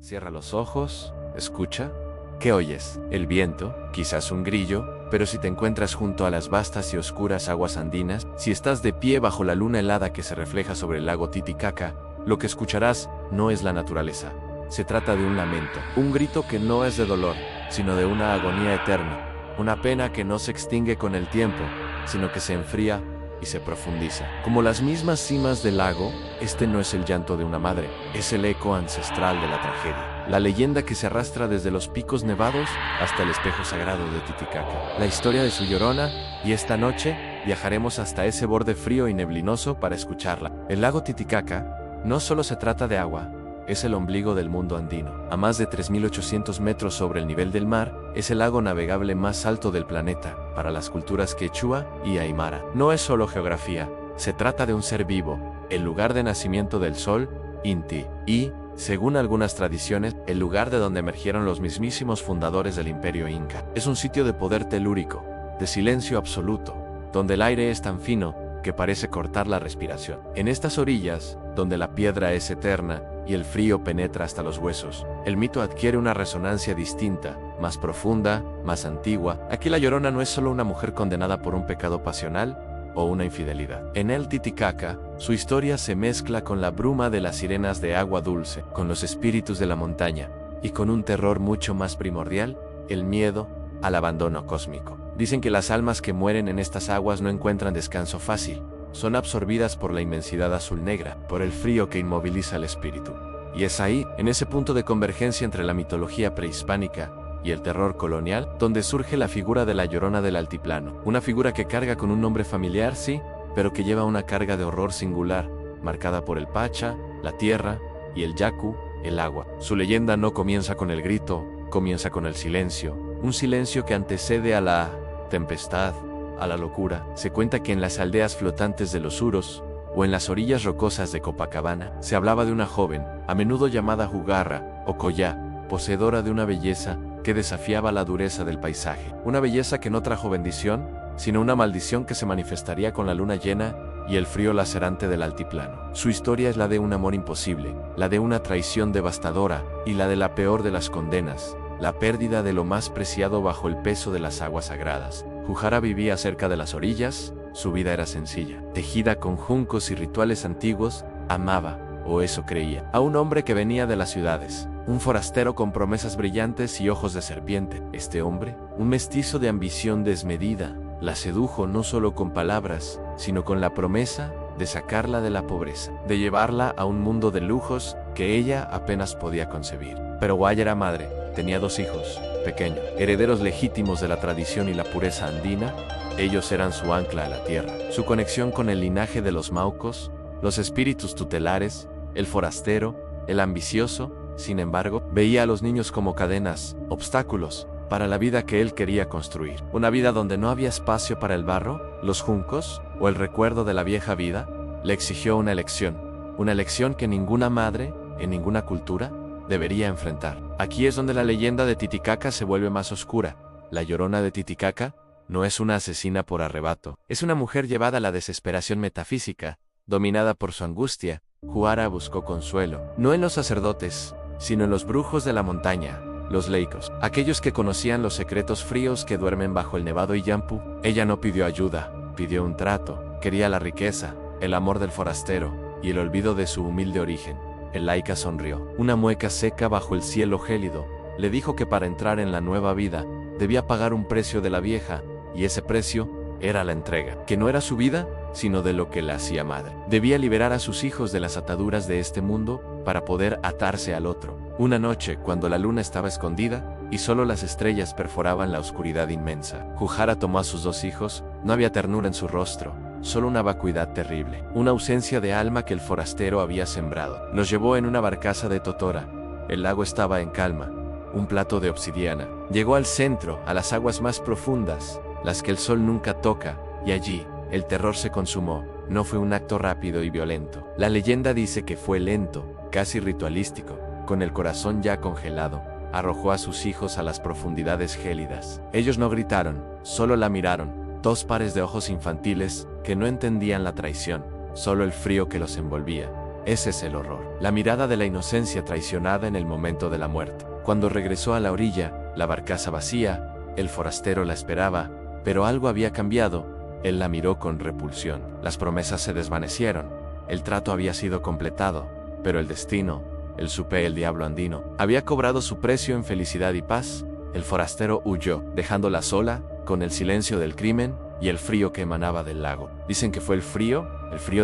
Cierra los ojos, escucha. ¿Qué oyes? El viento, quizás un grillo, pero si te encuentras junto a las vastas y oscuras aguas andinas, si estás de pie bajo la luna helada que se refleja sobre el lago Titicaca, lo que escucharás no es la naturaleza. Se trata de un lamento, un grito que no es de dolor, sino de una agonía eterna, una pena que no se extingue con el tiempo, sino que se enfría y se profundiza. Como las mismas cimas del lago, este no es el llanto de una madre, es el eco ancestral de la tragedia. La leyenda que se arrastra desde los picos nevados hasta el espejo sagrado de Titicaca. La historia de su Llorona, y esta noche viajaremos hasta ese borde frío y neblinoso para escucharla. El lago Titicaca no solo se trata de agua, es el ombligo del mundo andino. A más de 3.800 metros sobre el nivel del mar, es el lago navegable más alto del planeta para las culturas quechua y aymara. No es solo geografía, se trata de un ser vivo, el lugar de nacimiento del sol, Inti, y, según algunas tradiciones, el lugar de donde emergieron los mismísimos fundadores del imperio inca. Es un sitio de poder telúrico, de silencio absoluto, donde el aire es tan fino que parece cortar la respiración. En estas orillas, donde la piedra es eterna y el frío penetra hasta los huesos, el mito adquiere una resonancia distinta, más profunda, más antigua. Aquí la Llorona no es solo una mujer condenada por un pecado pasional o una infidelidad. En el Titicaca, su historia se mezcla con la bruma de las sirenas de agua dulce, con los espíritus de la montaña, y con un terror mucho más primordial, el miedo al abandono cósmico. Dicen que las almas que mueren en estas aguas no encuentran descanso fácil, son absorbidas por la inmensidad azul negra, por el frío que inmoviliza el espíritu. Y es ahí, en ese punto de convergencia entre la mitología prehispánica y el terror colonial, donde surge la figura de la Llorona del Altiplano. Una figura que carga con un nombre familiar, sí, pero que lleva una carga de horror singular, marcada por el pacha, la tierra, y el yacu, el agua. Su leyenda no comienza con el grito, comienza con el silencio, un silencio que antecede a la tempestad, a la locura. Se cuenta que en las aldeas flotantes de los Uros, o en las orillas rocosas de Copacabana, se hablaba de una joven, a menudo llamada Jugarra o Collá, poseedora de una belleza que desafiaba la dureza del paisaje. Una belleza que no trajo bendición, sino una maldición que se manifestaría con la luna llena y el frío lacerante del altiplano. Su historia es la de un amor imposible, la de una traición devastadora y la de la peor de las condenas, la pérdida de lo más preciado bajo el peso de las aguas sagradas. Jujara vivía cerca de las orillas, su vida era sencilla, tejida con juncos y rituales antiguos, amaba, o eso creía, a un hombre que venía de las ciudades, un forastero con promesas brillantes y ojos de serpiente. Este hombre, un mestizo de ambición desmedida, la sedujo no solo con palabras, sino con la promesa de sacarla de la pobreza, de llevarla a un mundo de lujos que ella apenas podía concebir. Pero Guaya era madre, tenía 2 hijos, pequeños, herederos legítimos de la tradición y la pureza andina. Ellos eran su ancla a la tierra, su conexión con el linaje de los Maucos, los espíritus tutelares, el forastero, el ambicioso. Sin embargo, veía a los niños como cadenas, obstáculos, para la vida que él quería construir. Una vida donde no había espacio para el barro, los juncos, o el recuerdo de la vieja vida. Le exigió una elección que ninguna madre, en ninguna cultura, debería enfrentar. Aquí es donde la leyenda de Titicaca se vuelve más oscura. La Llorona de Titicaca no es una asesina por arrebato, es una mujer llevada a la desesperación metafísica, dominada por su angustia. Juara buscó consuelo, no en los sacerdotes, sino en los brujos de la montaña, los leicos, aquellos que conocían los secretos fríos que duermen bajo el nevado Iyampu. Ella no pidió ayuda, pidió un trato, quería la riqueza, el amor del forastero, y el olvido de su humilde origen. El laica sonrió, una mueca seca bajo el cielo gélido, le dijo que para entrar en la nueva vida, debía pagar un precio de la vieja, y ese precio era la entrega, que no era su vida, sino de lo que la hacía madre. Debía liberar a sus hijos de las ataduras de este mundo para poder atarse al otro. Una noche, cuando la luna estaba escondida y solo las estrellas perforaban la oscuridad inmensa, Jujara tomó a sus 2 hijos. No había ternura en su rostro, solo una vacuidad terrible, una ausencia de alma que el forastero había sembrado. Los llevó en una barcaza de totora. El lago estaba en calma, un plato de obsidiana. Llegó al centro, a las aguas más profundas, las que el sol nunca toca, y allí, el terror se consumó. No fue un acto rápido y violento. La leyenda dice que fue lento, casi ritualístico. Con el corazón ya congelado, arrojó a sus hijos a las profundidades gélidas. Ellos no gritaron, solo la miraron, 2 pares de ojos infantiles que no entendían la traición, solo el frío que los envolvía. Ese es el horror. La mirada de la inocencia traicionada en el momento de la muerte. Cuando regresó a la orilla, la barcaza vacía, el forastero la esperaba, pero algo había cambiado. Él la miró con repulsión. Las promesas se desvanecieron. El trato había sido completado, pero el destino, el supé el diablo andino, había cobrado su precio en felicidad y paz. El forastero huyó, dejándola sola, con el silencio del crimen y el frío que emanaba del lago. Dicen que fue el frío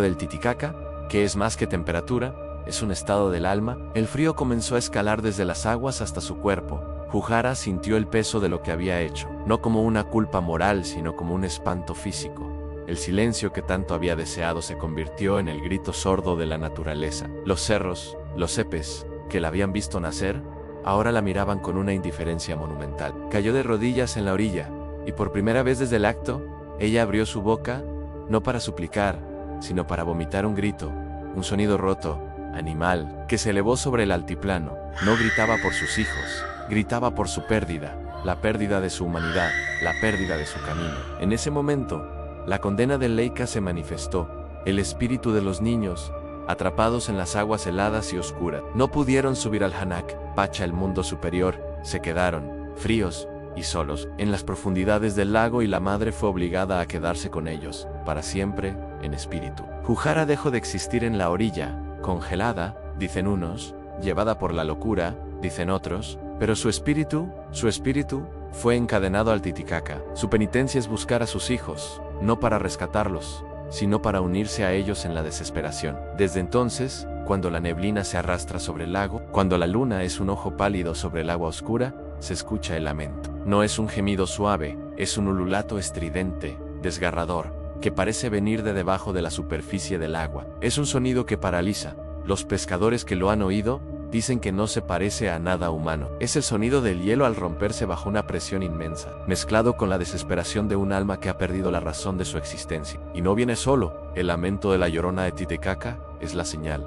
del Titicaca, que es más que temperatura, es un estado del alma. El frío comenzó a escalar desde las aguas hasta su cuerpo. Jujara sintió el peso de lo que había hecho, no como una culpa moral, sino como un espanto físico. El silencio que tanto había deseado se convirtió en el grito sordo de la naturaleza. Los cerros, los cepes, que la habían visto nacer, ahora la miraban con una indiferencia monumental. Cayó de rodillas en la orilla, y por primera vez desde el acto, ella abrió su boca, no para suplicar, sino para vomitar un grito, un sonido roto, animal, que se elevó sobre el altiplano. No gritaba por sus hijos, gritaba por su pérdida, la pérdida de su humanidad, la pérdida de su camino. En ese momento, la condena de Leica se manifestó. El espíritu de los niños, atrapados en las aguas heladas y oscuras, no pudieron subir al Hanak, Pacha, el mundo superior, se quedaron, fríos y solos, en las profundidades del lago, y la madre fue obligada a quedarse con ellos, para siempre, en espíritu. Jujara dejó de existir en la orilla, congelada, dicen unos, llevada por la locura, dicen otros, pero su espíritu, fue encadenado al Titicaca. Su penitencia es buscar a sus hijos, no para rescatarlos, sino para unirse a ellos en la desesperación. Desde entonces, cuando la neblina se arrastra sobre el lago, cuando la luna es un ojo pálido sobre el agua oscura, se escucha el lamento. No es un gemido suave, es un ululato estridente, desgarrador, que parece venir de debajo de la superficie del agua. Es un sonido que paraliza. Los pescadores que lo han oído dicen que no se parece a nada humano. Es el sonido del hielo al romperse bajo una presión inmensa, mezclado con la desesperación de un alma que ha perdido la razón de su existencia. Y no viene solo. El lamento de la llorona de Titicaca es la señal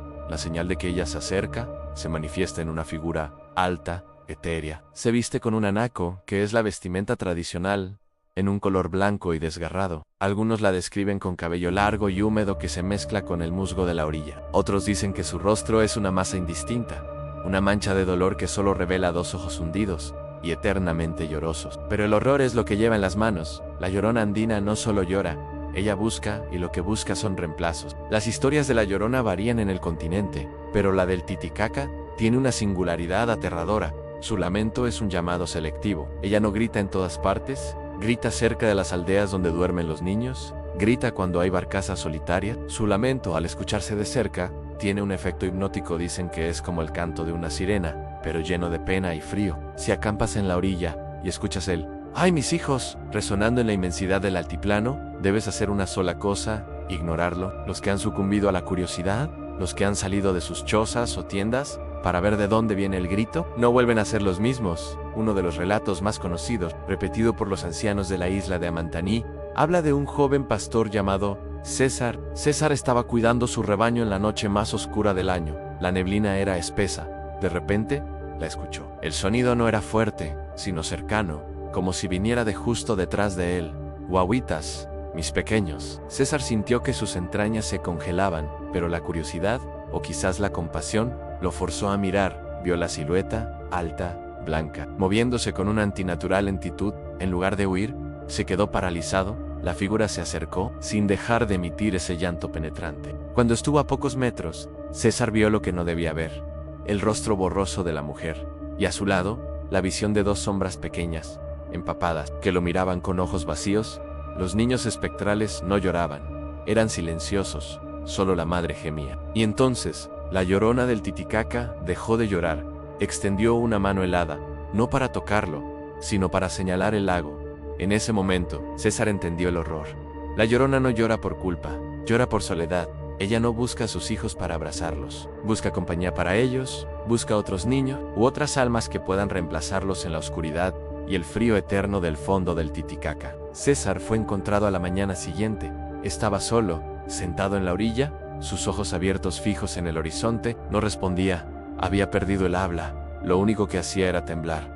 de que ella se acerca, se manifiesta en una figura alta, etérea. Se viste con un anaco, que es la vestimenta tradicional, en un color blanco y desgarrado. Algunos la describen con cabello largo y húmedo que se mezcla con el musgo de la orilla. Otros dicen que su rostro es una masa indistinta, una mancha de dolor que solo revela dos ojos hundidos y eternamente llorosos. Pero el horror es lo que lleva en las manos. La llorona andina no solo llora, ella busca, y lo que busca son reemplazos. Las historias de la llorona varían en el continente, pero la del Titicaca tiene una singularidad aterradora. Su lamento es un llamado selectivo. Ella no grita en todas partes, grita cerca de las aldeas donde duermen los niños, grita cuando hay barcazas solitarias. Su lamento, al escucharse de cerca, tiene un efecto hipnótico. Dicen que es como el canto de una sirena, pero lleno de pena y frío. Si acampas en la orilla y escuchas el ¡ay, mis hijos!, resonando en la inmensidad del altiplano, debes hacer una sola cosa: ignorarlo. Los que han sucumbido a la curiosidad, los que han salido de sus chozas o tiendas para ver de dónde viene el grito, no vuelven a ser los mismos. Uno de los relatos más conocidos, repetido por los ancianos de la isla de Amantaní, habla de un joven pastor llamado César. César estaba cuidando su rebaño en la noche más oscura del año. La neblina era espesa. De repente, la escuchó. El sonido no era fuerte, sino cercano, como si viniera de justo detrás de él. Guaguitas, mis pequeños. César sintió que sus entrañas se congelaban, pero la curiosidad, o quizás la compasión, lo forzó a mirar. Vio la silueta, alta, blanca, moviéndose con una antinatural lentitud. En lugar de huir, se quedó paralizado. La figura se acercó, sin dejar de emitir ese llanto penetrante. Cuando estuvo a pocos metros, César vio lo que no debía ver: el rostro borroso de la mujer, y a su lado, la visión de dos sombras pequeñas, empapadas, que lo miraban con ojos vacíos. Los niños espectrales no lloraban, eran silenciosos, solo la madre gemía. Y entonces, la llorona del Titicaca dejó de llorar, extendió una mano helada, no para tocarlo, sino para señalar el lago. En ese momento, César entendió el horror. La llorona no llora por culpa, llora por soledad. Ella no busca a sus hijos para abrazarlos, busca compañía para ellos, busca otros niños u otras almas que puedan reemplazarlos en la oscuridad y el frío eterno del fondo del Titicaca. César fue encontrado a la mañana siguiente. Estaba solo, sentado en la orilla, sus ojos abiertos fijos en el horizonte. No respondía, había perdido el habla. Lo único que hacía era temblar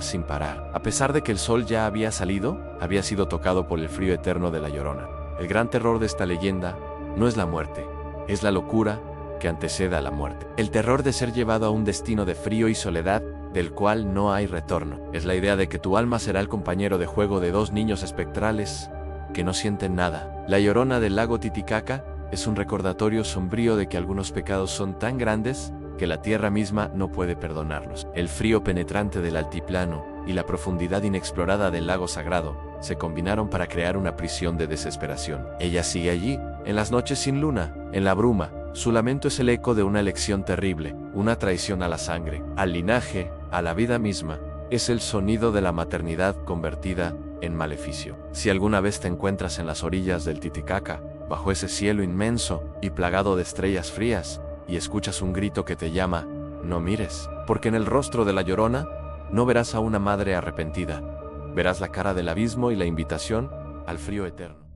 sin parar. A pesar de que el sol ya había salido, había sido tocado por el frío eterno de la llorona. El gran terror de esta leyenda no es la muerte, es la locura que antecede a la muerte. El terror de ser llevado a un destino de frío y soledad del cual no hay retorno. Es la idea de que tu alma será el compañero de juego de dos niños espectrales que no sienten nada. La Llorona del lago Titicaca es un recordatorio sombrío de que algunos pecados son tan grandes que la tierra misma no puede perdonarlos. El frío penetrante del altiplano y la profundidad inexplorada del lago sagrado se combinaron para crear una prisión de desesperación. Ella sigue allí, en las noches sin luna, en la bruma. Su lamento es el eco de una elección terrible, una traición a la sangre, al linaje, a la vida misma. Es el sonido de la maternidad convertida en maleficio. Si alguna vez te encuentras en las orillas del Titicaca, bajo ese cielo inmenso y plagado de estrellas frías, y escuchas un grito que te llama, no mires, porque en el rostro de la Llorona no verás a una madre arrepentida, verás la cara del abismo y la invitación al frío eterno.